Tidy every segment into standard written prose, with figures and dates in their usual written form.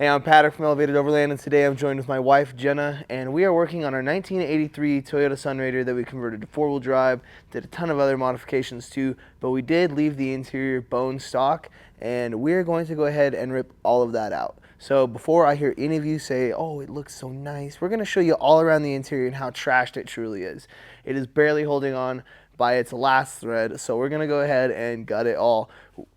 Hey, I'm Patrick from Elevated Overland, and today I'm joined with my wife, Jenna, and we are working on our 1983 Toyota Sunrader that we converted to four-wheel drive, did a ton of other modifications too, but we did leave the interior bone stock, and we're going to go ahead and rip all of that out. So before I hear any of you say, oh, it looks so nice, we're going to show you all around the interior and how trashed it truly is. It is barely holding on by its last thread, so we're going to go ahead and gut it all.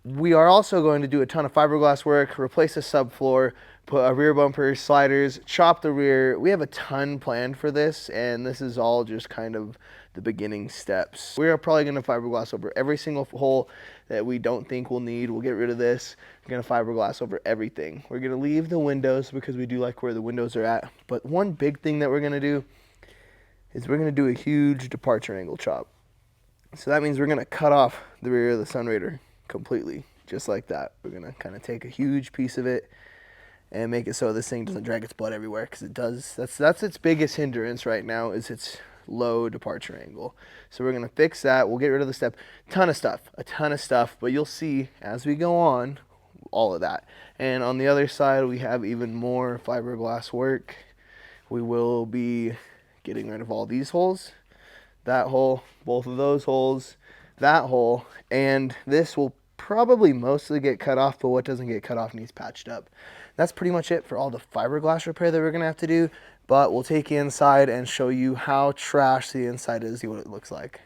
We are also going to do a ton of fiberglass work, replace the subfloor, put a rear bumper, sliders, chop the rear. We have a ton planned for this, and this is all just kind of the beginning steps. We are probably going to fiberglass over every single hole that we don't think we'll need. We'll get rid of this. We're going to fiberglass over everything. We're going to leave the windows because we do like where the windows are at. But one big thing that we're going to do is we're going to do a huge departure angle chop. So that means we're going to cut off the rear of the Sunrader completely, just like that. We're going to kind of take a huge piece of it and make it so this thing doesn't drag its butt everywhere, because it does. That's its biggest hindrance right now, is its low departure angle. So we're going to fix that. We'll get rid of the step. A ton of stuff, but you'll see as we go on all of that. And on the other side, we have even more fiberglass work. We will be getting rid of all these holes, that hole, both of those holes, that hole, and this will probably mostly get cut off, but what doesn't get cut off needs patched up. That's pretty much it for all the fiberglass repair that we're going to have to do, but we'll take you inside and show you how trash the inside is, see what it looks like.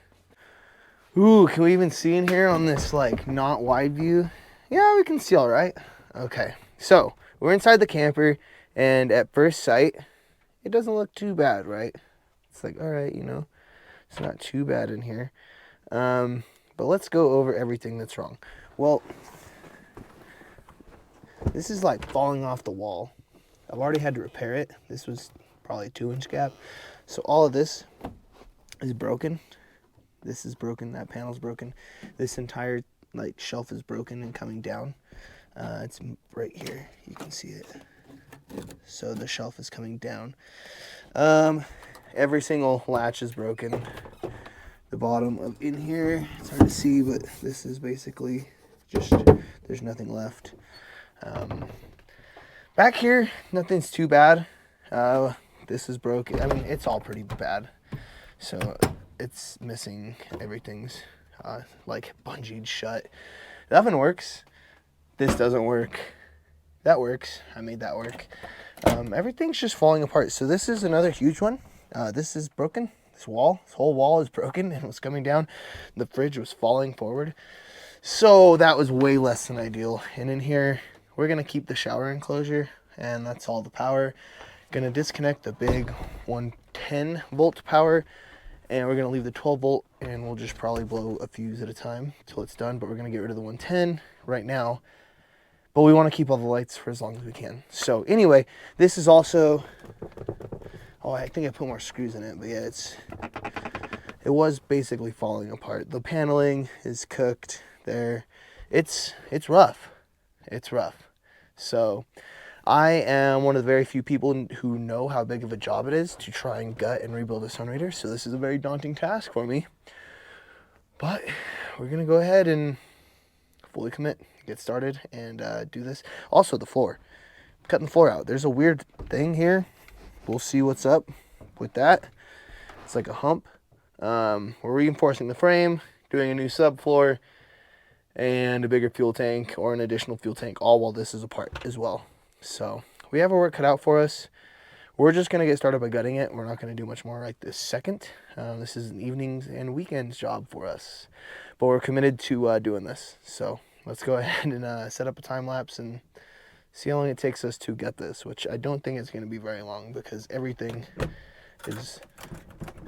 Ooh, can we even see in here on this like not wide view? Yeah, we can see all right. Okay, so we're inside the camper, and at first sight, it doesn't look too bad, right? It's like, all right, you know, it's not too bad in here. But let's go over everything that's wrong. Well, this is like falling off the wall. I've already had to repair it. This was probably a 2-inch gap. So all of this is broken. This is broken. That panel's broken. This entire like shelf is broken and coming down. It's right here. You can see it. So the shelf is coming down. Every single latch is broken. The bottom of in here, it's hard to see, but this is basically just, there's nothing left. Back here, nothing's too bad. This is broken. I mean, it's all pretty bad. So it's missing. Everything's like bungeed shut. The oven works. This doesn't work. That works. I made that work. Everything's just falling apart. So this is another huge one. This is broken. This whole wall is broken and was coming down. The fridge was falling forward. So that was way less than ideal. And in here, we're going to keep the shower enclosure, and that's all the power. Going to disconnect the big 110 volt power, and we're going to leave the 12 volt, and we'll just probably blow a fuse at a time till it's done. But we're going to get rid of the 110 right now. But we want to keep all the lights for as long as we can. So anyway, this is also, oh, I think I put more screws in it, but yeah, it was basically falling apart. The paneling is cooked there. It's rough. It's rough. So I am one of the very few people who know how big of a job it is to try and gut and rebuild a Sunrader. So this is a very daunting task for me. But we're going to go ahead and fully commit, get started, and do this. Also, the floor. I'm cutting the floor out. There's a weird thing here. We'll see what's up with that. It's like a hump. We're reinforcing the frame, doing a new subfloor, and a bigger fuel tank or an additional fuel tank, all while this is apart as well. So we have our work cut out for us. We're just going to get started by gutting it. We're not going to do much more right this second. This is an evenings and weekends job for us. But we're committed to doing this. So let's go ahead and set up a time lapse and see how long it takes us to get this, which I don't think it's going to be very long because everything is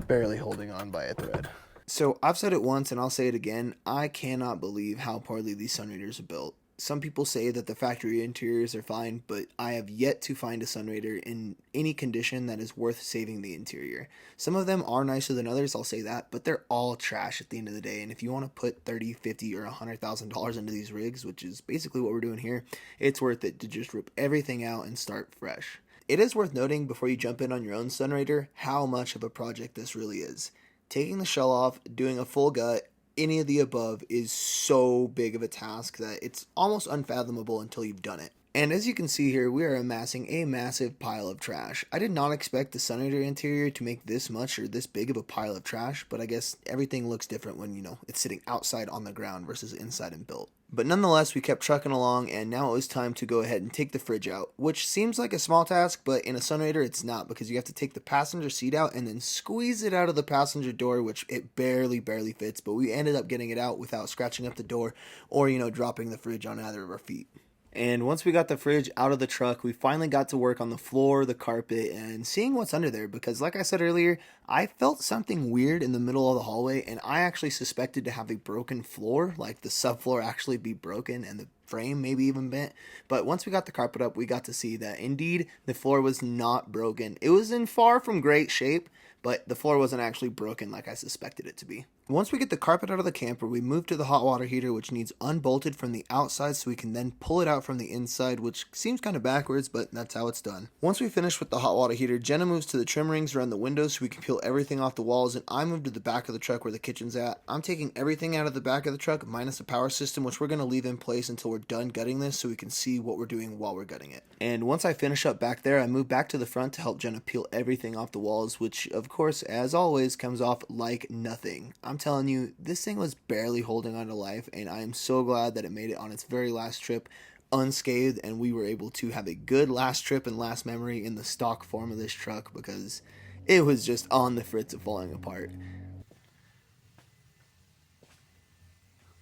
barely holding on by a thread. So I've said it once and I'll say it again. I cannot believe how poorly these Sunraders are built. Some people say that the factory interiors are fine, but I have yet to find a Sunrader in any condition that is worth saving the interior. Some of them are nicer than others, I'll say that, but they're all trash at the end of the day. And if you want to put $30, $50, or $100,000 into these rigs, which is basically what we're doing here, it's worth it to just rip everything out and start fresh. It is worth noting before you jump in on your own Sunrader how much of a project this really is. Taking the shell off, doing a full gut, any of the above is so big of a task that it's almost unfathomable until you've done it. And as you can see here, we are amassing a massive pile of trash. I did not expect the Sunrader interior to make this much or this big of a pile of trash, but I guess everything looks different when, it's sitting outside on the ground versus inside and built. But nonetheless, we kept trucking along, and now it was time to go ahead and take the fridge out, which seems like a small task, but in a Sunrader it's not, because you have to take the passenger seat out and then squeeze it out of the passenger door, which it barely fits, but we ended up getting it out without scratching up the door or, dropping the fridge on either of our feet. And once we got the fridge out of the truck, we finally got to work on the floor, the carpet, and seeing what's under there. Because like I said earlier, I felt something weird in the middle of the hallway, and I actually suspected to have a broken floor, like the subfloor actually be broken and the frame maybe even bent. But once we got the carpet up, we got to see that indeed the floor was not broken. It was in far from great shape, but the floor wasn't actually broken like I suspected it to be. Once we get the carpet out of the camper, we move to the hot water heater, which needs unbolted from the outside so we can then pull it out from the inside, which seems kind of backwards, but that's how it's done. Once we finish with the hot water heater, Jenna moves to the trim rings around the windows so we can peel everything off the walls, and I move to the back of the truck where the kitchen's at. I'm taking everything out of the back of the truck minus the power system, which we're going to leave in place until we're done gutting this so we can see what we're doing while we're gutting it. And once I finish up back there, I move back to the front to help Jenna peel everything off the walls, which of course, as always, comes off like nothing. I'm telling you, this thing was barely holding on to life, and I am so glad that it made it on its very last trip unscathed, and we were able to have a good last trip and last memory in the stock form of this truck, because it was just on the fritz of falling apart.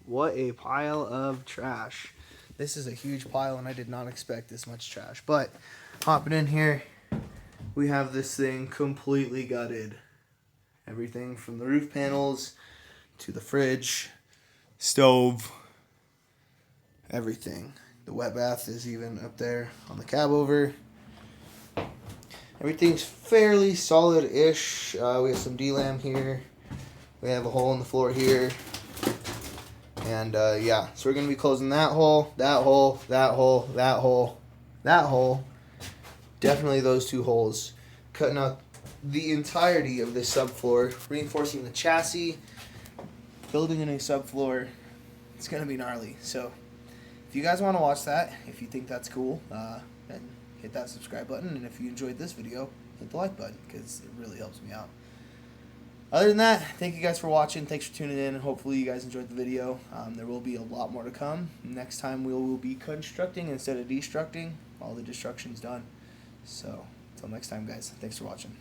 What a pile of trash. This is a huge pile, and I did not expect this much trash. But hopping in here, we have this thing completely gutted. Everything from the roof panels to the fridge, stove, everything. The wet bath is even up there on the cab over. Everything's fairly solid-ish. We have some D-lam here. We have a hole in the floor here. And yeah, so we're going to be closing that hole, that hole, that hole, that hole, that hole. Definitely those two holes. Cutting out the entirety of this subfloor, reinforcing the chassis, building a new subfloor. It's going to be gnarly. So if you guys want to watch that, if you think that's cool, then hit that subscribe button. And if you enjoyed this video, hit the like button, because it really helps me out. Other than that, thank you guys for watching. Thanks for tuning in. Hopefully you guys enjoyed the video. There will be a lot more to come. Next time we will be constructing instead of destructing. All the destruction's done. So until next time, guys. Thanks for watching.